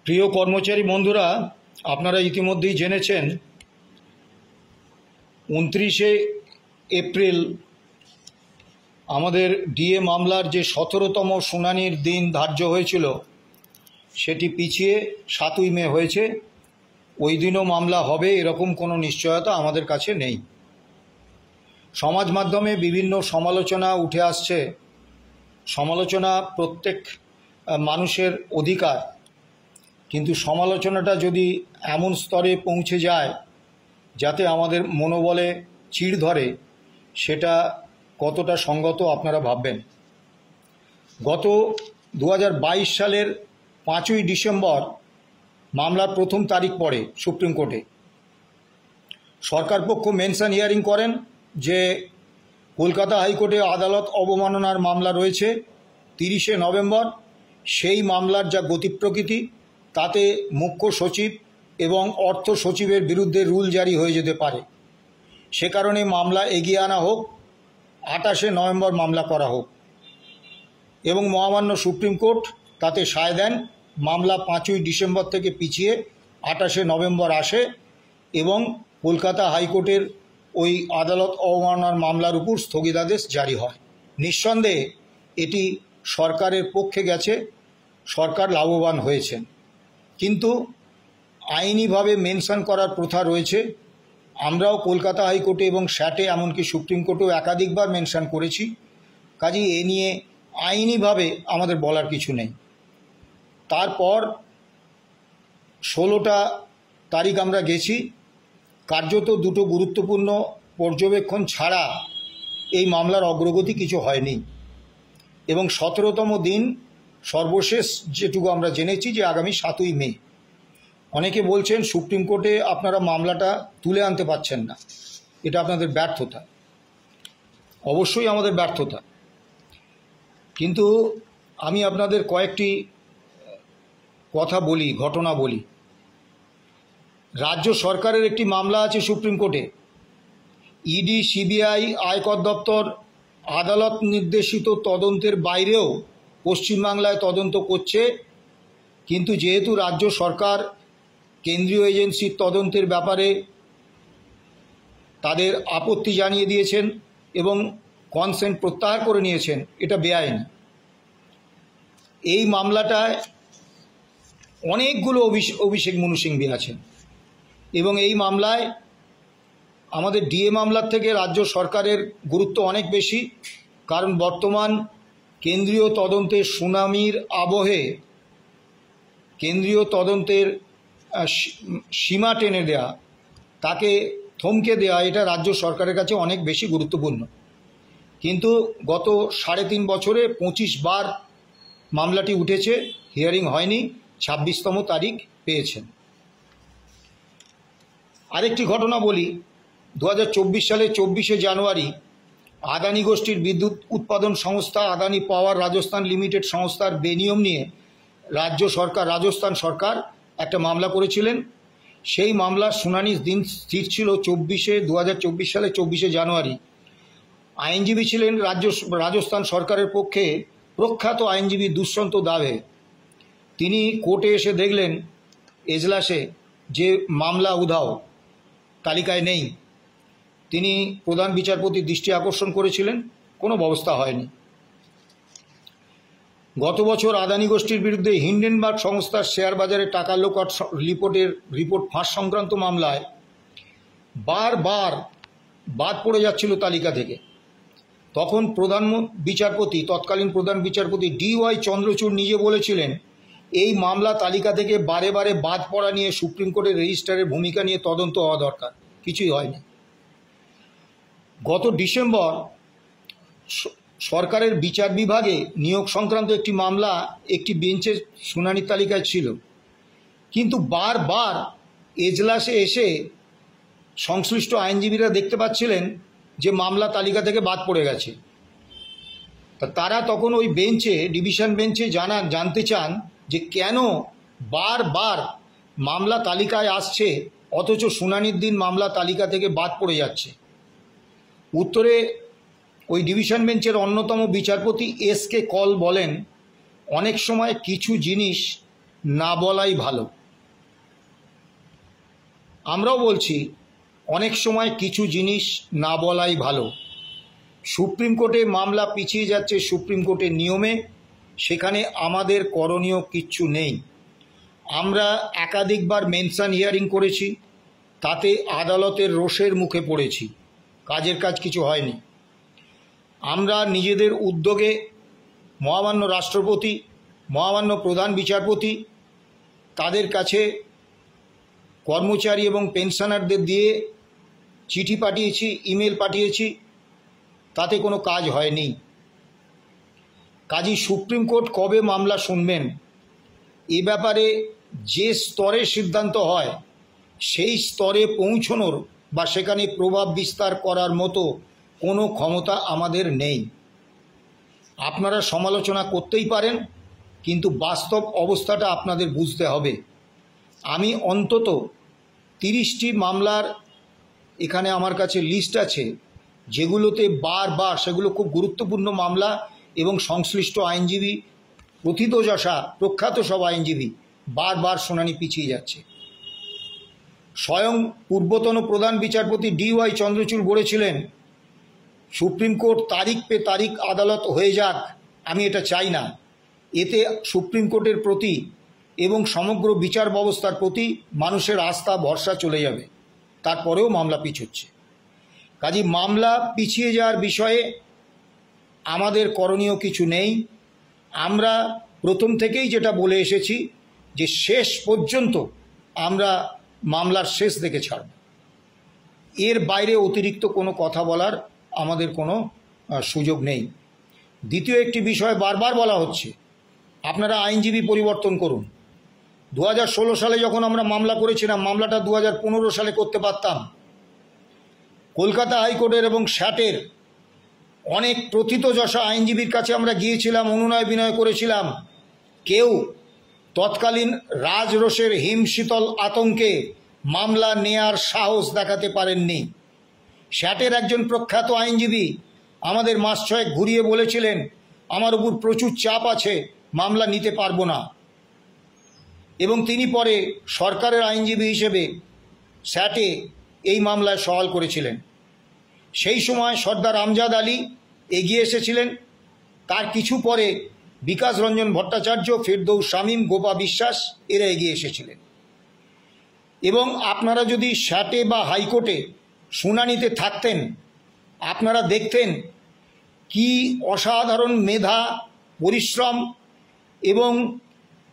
প্রিয় কর্মচারী বন্ধুরা, আপনারা ইতিমধ্যেই জেনেছেন 29শে এপ্রিল আমাদের ডিএ মামলার যে 17তম শুনানির দিন ধার্য হয়েছিল সেটি পিছিয়ে 7ই মে হয়েছে। ওই দিনও মামলা হবে এরকম কোনো নিশ্চয়তা আমাদের কাছে নেই। সমাজ মাধ্যমে বিভিন্ন সমালোচনা উঠে আসছে। সমালোচনা প্রত্যেক মানুষের অধিকার, কিন্তু সমালোচনাটা যদি এমন স্তরে পৌঁছে যায় যাতে আমাদের মনোবলে চিড় ধরে, সেটা কতটা সঙ্গত আপনারা ভাববেন। গত 2022 সালের 5ই ডিসেম্বর মামলার প্রথম তারিখ পড়ে সুপ্রিম কোর্টে। সরকার পক্ষ মেনশন হিয়ারিং করেন যে কলকাতা হাইকোর্টে আদালত অবমাননার মামলা রয়েছে 30শে নভেম্বর। সেই মামলার যা গতি প্রকৃতি, তাতে মুখ্য সচিব এবং অর্থ সচিবের বিরুদ্ধে রুল জারি হয়ে যেতে পারে। সে কারণে মামলা এগিয়ে আনা হোক, 28শে নভেম্বর মামলা করা হোক, এবং মহামান্য সুপ্রিম কোর্ট তাতে সায় দেন। মামলা 5ই ডিসেম্বর থেকে পিছিয়ে 28শে নভেম্বর আসে এবং কলকাতা হাইকোর্টের ওই আদালত অবমাননার মামলার উপর স্থগিতাদেশ জারি হয়। নিঃসন্দেহে এটি সরকারের পক্ষে গেছে, সরকার লাভবান হয়েছেন। কিন্তু আইনিভাবে মেনশন করার প্রথা রয়েছে। আমরাও কলকাতা হাইকোর্টে এবং স্যাটে, এমনকি সুপ্রিম কোর্টেও একাধিকবার মেনশন করেছি। কাজেই এ নিয়ে আইনিভাবে আমাদের বলার কিছু নেই। তারপর 16টা তারিখ আমরা গেছি। কার্যত দুটো গুরুত্বপূর্ণ পর্যবেক্ষণ ছাড়া এই মামলার অগ্রগতি কিছু হয়নি, এবং 17তম দিন সর্বশেষ যেটুকু আমরা জেনেছি যে আগামী 7ই মে। অনেকে বলছেন সুপ্রিম কোর্টে আপনারা মামলাটা তুলে আনতে পারছেন না, এটা আপনাদের ব্যর্থতা। অবশ্যই আমাদের ব্যর্থতা, কিন্তু আমি আপনাদের কয়েকটি কথা বলি, ঘটনা বলি। রাজ্য সরকারের একটি মামলা আছে সুপ্রিম কোর্টে। ইডি, সিবিআই, আয়কর দপ্তর আদালত নির্দেশিত তদন্তের বাইরেও পশ্চিমবাংলায় তদন্ত করছে, কিন্তু যেহেতু রাজ্য সরকার কেন্দ্রীয় এজেন্সির তদন্তের ব্যাপারে তাদের আপত্তি জানিয়ে দিয়েছেন এবং কনসেন্ট প্রত্যাহার করে নিয়েছেন, এটা বেআইনি। এই মামলাটায় অনেকগুলো অভিষেক মনু সিংভি আছেন, এবং এই মামলায় আমাদের ডিএ মামলার থেকে রাজ্য সরকারের গুরুত্ব অনেক বেশি। কারণ বর্তমান কেন্দ্রীয় তদন্তের সুনামির আবহে কেন্দ্রীয় তদন্তের সীমা টেনে দেয়া, তাকে থমকে দেয়া, এটা রাজ্য সরকারের কাছে অনেক বেশি গুরুত্বপূর্ণ। কিন্তু গত 3.5 বছরে 25 বার মামলাটি উঠেছে, হিয়ারিং হয়নি, 26তম তারিখ পেয়েছেন। আরেকটি ঘটনা বলি। 2024 সালের 24শে জানুয়ারি আদানি গোষ্ঠীর বিদ্যুৎ উৎপাদন সংস্থা আদানি পাওয়ার রাজস্থান লিমিটেড সংস্থার বেনিয়ম নিয়ে রাজস্থান সরকার একটা মামলা করেছিলেন। সেই মামলার শুনানির দিন স্থির ছিল 2024 সালের 24শে জানুয়ারি। আইনজীবী ছিলেন রাজস্থান সরকারের পক্ষে প্রখ্যাত আইনজীবী দুষ্যন্ত দাবে। তিনি কোর্টে এসে দেখলেন এজলাসে যে মামলা উধাও, তালিকায় নেই। তিনি প্রধান বিচারপতির দৃষ্টি আকর্ষণ করেছিলেন, কোনো ব্যবস্থা হয়নি। গত বছর আদানি গোষ্ঠীর বিরুদ্ধে হিন্ডেনবার্গ সংস্থার শেয়ার বাজারে টাকা লোপাট রিপোর্ট ফাঁস সংক্রান্ত মামলায় বারবার বাদ পড়ে যাচ্ছিল তালিকা থেকে। তখন তৎকালীন প্রধান বিচারপতি DY চন্দ্রচূড় নিজে বলেছিলেন এই মামলা তালিকা থেকে বারে বারে বাদ পড়া নিয়ে সুপ্রিম কোর্টের রেজিস্ট্রারের ভূমিকা নিয়ে তদন্ত হওয়া দরকার। কিছুই হয়নি। গত ডিসেম্বর সরকারের বিচার বিভাগে নিয়োগ সংক্রান্ত একটি মামলা একটি বেঞ্চের শুনানির তালিকায় ছিল, কিন্তু বারবার এজলাসে এসে সংশ্লিষ্ট আইনজীবীরা দেখতে পাচ্ছিলেন যে মামলা তালিকা থেকে বাদ পড়ে গেছে। তারা তখন ওই বেঞ্চে, ডিভিশন বেঞ্চে জানতে চান যে কেন বারবার মামলা তালিকায় আসছে অথচ শুনানির দিন মামলা তালিকা থেকে বাদ পড়ে যাচ্ছে। উত্তরে ওই ডিভিশন বেঞ্চের অন্যতম বিচারপতি SK কল বলেন, অনেক সময় কিছু জিনিস না বলাই ভালো। আমরাও বলছি অনেক সময় কিছু জিনিস না বলাই ভালো। সুপ্রিম কোর্টে মামলা পিছিয়ে যাচ্ছে সুপ্রিম কোর্টের নিয়মে, সেখানে আমাদের করণীয় কিচ্ছু নেই। আমরা একাধিকবার মেনশন হিয়ারিং করেছি, তাতে আদালতের রোষের মুখে পড়েছি, কাজের কাজ কিছু হয়নি। আমরা নিজেদের উদ্যোগে মহামান্য রাষ্ট্রপতি, মহামান্য প্রধান বিচারপতি, তাদের কাছে কর্মচারী এবং পেনশনারদের দিয়ে চিঠি পাঠিয়েছি, ইমেল পাঠিয়েছি, তাতে কোনো কাজ হয়নি। কাজেই সুপ্রিম কোর্ট কবে মামলা শুনবেন এ ব্যাপারে যে স্তরে সিদ্ধান্ত হয় সেই স্তরে পৌঁছনোর বা সেখানে প্রভাব বিস্তার করার মতো কোনো ক্ষমতা আমাদের নেই। আপনারা সমালোচনা করতেই পারেন, কিন্তু বাস্তব অবস্থাটা আপনাদের বুঝতে হবে। আমি অন্তত 30টি মামলার এখানে আমার কাছে লিস্ট আছে, যেগুলোতে বারবার, সেগুলো খুব গুরুত্বপূর্ণ মামলা এবং সংশ্লিষ্ট আইনজীবী, প্রথিতযশা প্রখ্যাত সব আইনজীবী বারবার শুনানি পিছিয়ে যাচ্ছে। স্বয়ং পূর্বতন প্রধান বিচারপতি DY চন্দ্রচূড় বলেছিলেন, সুপ্রিম কোর্ট তারিখ পে তারিখ আদালত হয়ে যাক, আমি এটা চাই না। এতে সুপ্রিম কোর্টের প্রতি এবং সমগ্র বিচার ব্যবস্থার প্রতি মানুষের আস্থা ভরসা চলে যাবে। তারপরেও মামলা পিছোচ্ছে। কাজেই মামলা পিছিয়ে যাওয়ার বিষয়ে আমাদের করণীয় কিছু নেই। আমরা প্রথম থেকেই যেটা বলে এসেছি যে শেষ পর্যন্ত আমরা মামলার শেষ দেখে ছাড়ব। এর বাইরে অতিরিক্ত কোনো কথা বলার আমাদের কোনো সুযোগ নেই। দ্বিতীয় একটি বিষয় বারবার বলা হচ্ছে, আপনারা আইনজীবী পরিবর্তন করুন। 2016 সালে যখন আমরা মামলা করেছিলাম, মামলাটা 2015 সালে করতে পারতাম। কলকাতা হাইকোর্টের এবং স্যাটের অনেক প্রথিতযশা আইনজীবীর কাছে আমরা গিয়েছিলাম, অনুনয় বিনয় করেছিলাম। কেউ তৎকালীন রাজরোষের হিমশীতল আতঙ্কে মামলা নেয়ার সাহস দেখাতে পারেননি। স্যাটের একজন প্রখ্যাত আইনজীবী আমাদের মাস ছয়েক ঘুরিয়ে বলেছিলেন, আমার উপর প্রচুর চাপ আছে, মামলা নিতে পারবো না। এবং তিনি পরে সরকারের আইনজীবী হিসেবে স্যাটে এই মামলায় সওয়াল করেছিলেন। সেই সময় সর্দার আমজাদ আলী এগিয়ে এসেছিলেন, তার কিছু পরে বিকাশ রঞ্জন ভট্টাচার্য, ফেরদৌস শামীম, গোপা বিশ্বাস এরা এগিয়ে এসেছিলেন। এবং আপনারা যদি স্যাটে বা হাইকোর্টে শুনানিতে থাকতেন, আপনারা দেখতেন কি অসাধারণ মেধা, পরিশ্রম এবং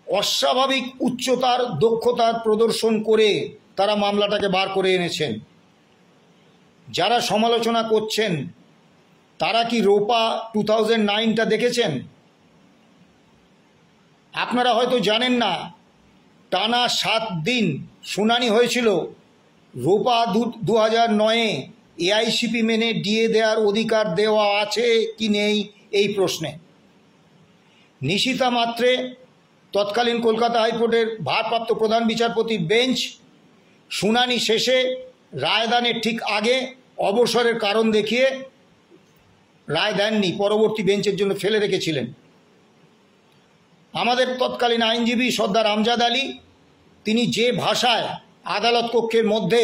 অস্বাভাবিক উচ্চতার দক্ষতার প্রদর্শন করে তারা মামলাটাকে বার করে এনেছেন। যারা সমালোচনা করছেন তারা কি রোপা 2009টা দেখেছেন? আপনারা হয়তো জানেন না, টানা 7 দিন শুনানি হয়েছিল রোপা 2009-এ এআইসিপি মেনে ডিএ দেওয়ার অধিকার দেওয়া আছে কি নেই এই প্রশ্নে। নিশিতা মাত্রে তৎকালীন কলকাতা হাইকোর্টের ভারপ্রাপ্ত প্রধান বিচারপতির বেঞ্চ শুনানি শেষে রায়দানের ঠিক আগে অবসরের কারণ দেখিয়ে রায় দেননি, পরবর্তী বেঞ্চের জন্য ফেলে রেখেছিলেন। আমাদের তৎকালীন আইনজীবী সর্দার আমজাদ আলী, তিনি যে ভাষায় আদালত কক্ষের মধ্যে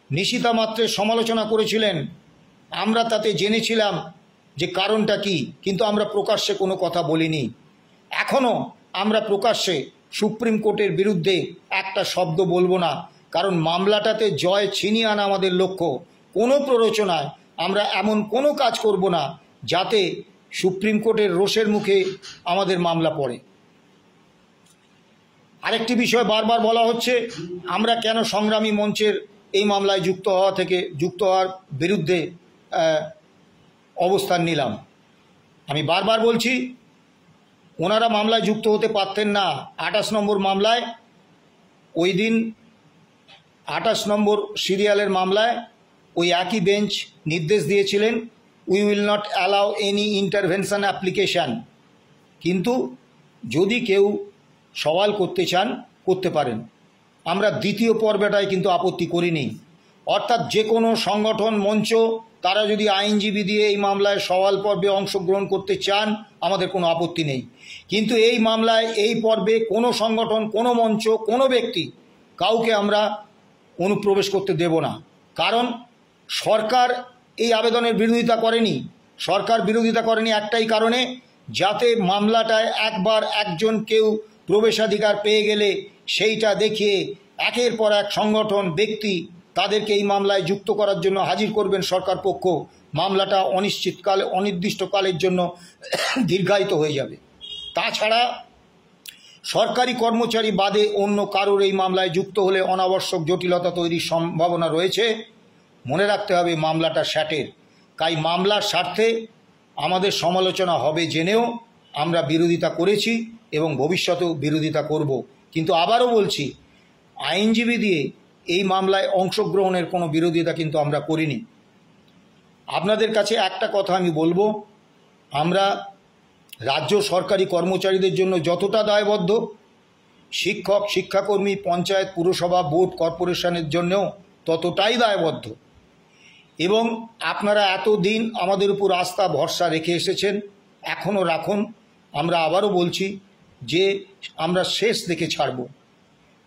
নিশিতা মাত্রের সমালোচনা করেছিলেন, আমরা তাতে জেনেছিলাম যে কারণটা কি, কিন্তু আমরা প্রকাশ্যে কোনো কথা বলিনি। এখনও আমরা প্রকাশ্যে সুপ্রিম কোর্টের বিরুদ্ধে একটা শব্দ বলবো না, কারণ মামলাটাতে জয় ছিনিয়ে আনা আমাদের লক্ষ্য। কোনো প্ররোচনায় আমরা এমন কোনো কাজ করব না যাতে সুপ্রিম কোর্টের রোষের মুখে আমাদের মামলা পড়ে। আরেকটি বিষয় বারবার বলা হচ্ছে, আমরা কেন সংগ্রামী মঞ্চের এই মামলায় যুক্ত হওয়ার বিরুদ্ধে অবস্থান নিলাম। আমি বারবার বলছি, ওনারা মামলায় যুক্ত হতে পারতেন না। 28 নম্বর মামলায়, ওই দিন 28 নম্বর সিরিয়ালের মামলায় ওই একই বেঞ্চ নির্দেশ দিয়েছিলেন, we will not allow any intervention application. কিন্তু যদি কেউ সওয়াল করতে চান করতে পারেন। আমরা দ্বিতীয় পর্বটায় কিন্তু আপত্তি করিনি। অর্থাৎ যে কোনো সংগঠন মঞ্চ তারা যদি আইনজীবী দিয়ে এই মামলায় সওয়াল পর্বে অংশগ্রহণ করতে চান আমাদের কোনো আপত্তি নেই, কিন্তু এই মামলায় এই পর্বে কোনো সংগঠন, কোনো মঞ্চ, কোনো ব্যক্তি কাউকে আমরা অনুপ্রবেশ করতে দেব না। কারণ সরকার এই আবেদনের বিরোধিতা করেনি। সরকার বিরোধিতা করেনি একটাই কারণে, যাতে মামলাটায় একবার একজন কেউ প্রবেশাধিকার পেয়ে গেলে সেইটা দেখিয়ে একের পর এক সংগঠন, ব্যক্তি তাদেরকে এই মামলায় যুক্ত করার জন্য হাজির করবেন সরকার পক্ষ। মামলাটা অনির্দিষ্টকালের জন্য দীর্ঘায়িত হয়ে যাবে। তাছাড়া সরকারি কর্মচারী বাদে অন্য কারোর এই মামলায় যুক্ত হলে অনাবশ্যক জটিলতা তৈরির সম্ভাবনা রয়েছে। মনে রাখতে হবে মামলাটা স্যাটের, তাই মামলার স্বার্থে আমাদের সমালোচনা হবে জেনেও আমরা বিরোধিতা করেছি এবং ভবিষ্যতেও বিরোধিতা করব। কিন্তু আবারও বলছি, আইনজীবী দিয়ে এই মামলায় অংশগ্রহণের কোনো বিরোধিতা কিন্তু আমরা করিনি। আপনাদের কাছে একটা কথা আমি বলবো, আমরা রাজ্য সরকারি কর্মচারীদের জন্য যতটা দায়বদ্ধ, শিক্ষক, শিক্ষাকর্মী, পঞ্চায়েত, পুরসভা, বোর্ড, কর্পোরেশনের জন্যও ততটাই দায়বদ্ধ। এবং আপনারা এতদিন আমাদের উপর আস্থা ভরসা রেখে এসেছেন, এখনও রাখুন। আমরা আবারও বলছি যে আমরা শেষ দেখে ছাড়ব।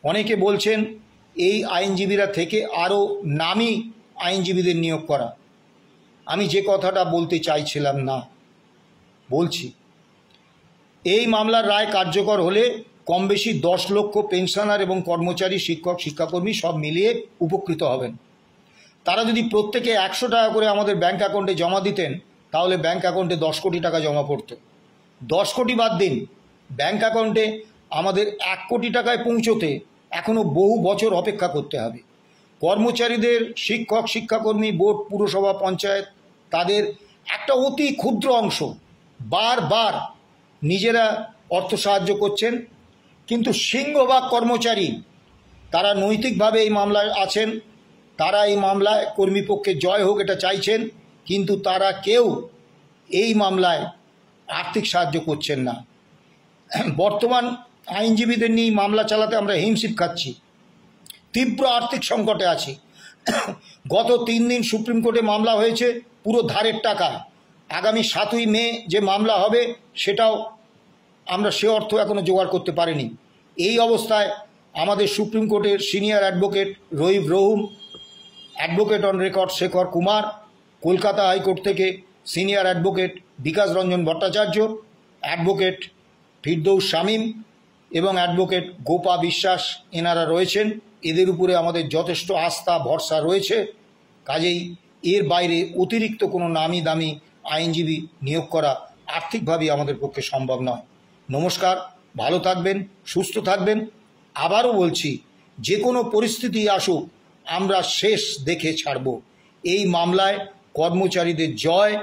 অনেকে বলছেন এই আইনজীবীরা থেকে আরও নামী আইনজীবীদের নিয়োগ করা। আমি যে কথাটা বলতে চাইছিলাম না বলছি, এই মামলার রায় কার্যকর হলে কম বেশি 10 লক্ষ পেনশনার এবং কর্মচারী, শিক্ষক, শিক্ষাকর্মী সব মিলিয়ে উপকৃত হবেন। তারা যদি প্রত্যেকে 100 টাকা করে আমাদের ব্যাঙ্ক অ্যাকাউন্টে জমা দিতেন, তাহলে ব্যাঙ্ক অ্যাকাউন্টে 10 কোটি টাকা জমা পড়ত। 10 কোটি বাদ দিন, ব্যাঙ্ক অ্যাকাউন্টে আমাদের 1 কোটি টাকায় পৌঁছতে এখনও বহু বছর অপেক্ষা করতে হবে। কর্মচারীদের, শিক্ষক, শিক্ষাকর্মী, বোর্ড, পুরসভা, পঞ্চায়েত, তাদের একটা অতি ক্ষুদ্র অংশ বারবার নিজেরা অর্থ সাহায্য করছেন, কিন্তু সিংহভাগ কর্মচারী তারা নৈতিকভাবে এই মামলায় আছেন, তারা এই মামলায় কর্মীপক্ষে জয় হোক এটা চাইছেন, কিন্তু তারা কেউ এই মামলায় আর্থিক সাহায্য করছেন না। বর্তমান আইনজীবীদের নিয়ে মামলা চালাতে আমরা হিমশিম খাচ্ছি, তীব্র আর্থিক সংকটে আছি। গত 3 দিন সুপ্রিম কোর্টে মামলা হয়েছে পুরো ধারের টাকা। আগামী 7ই মে যে মামলা হবে সেটাও আমরা সে অর্থ এখনও জোগাড় করতে পারিনি। এই অবস্থায় আমাদের সুপ্রিম কোর্টের senior advocate Rahib Rahum, advocate on record Shekhar Kumar, Kolkata high court থেকে senior advocate Bikash Ranjan Bhattacharya, advocate Firdous Shamim এবং অ্যাডভোকেট গোপা বিশ্বাস, এনারা রয়েছেন। এদের উপরে আমাদের যথেষ্ট আস্থা ভরসা রয়েছে। কাজেই এর বাইরে অতিরিক্ত কোনো নামি দামি আইনজীবী নিয়োগ করা আর্থিকভাবে আমাদের পক্ষে সম্ভব নয়। নমস্কার, ভালো থাকবেন, সুস্থ থাকবেন। আবারও বলছি, যে কোনো পরিস্থিতি আসুক আমরা শেষ দেখে ছাড়ব। এই মামলায় কর্মচারীদের জয়।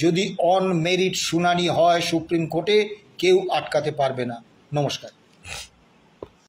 যদি অন মেরিট শুনানি হয় সুপ্রিম কোর্টে, কেউ আটকাতে পারবে না। নমস্কার।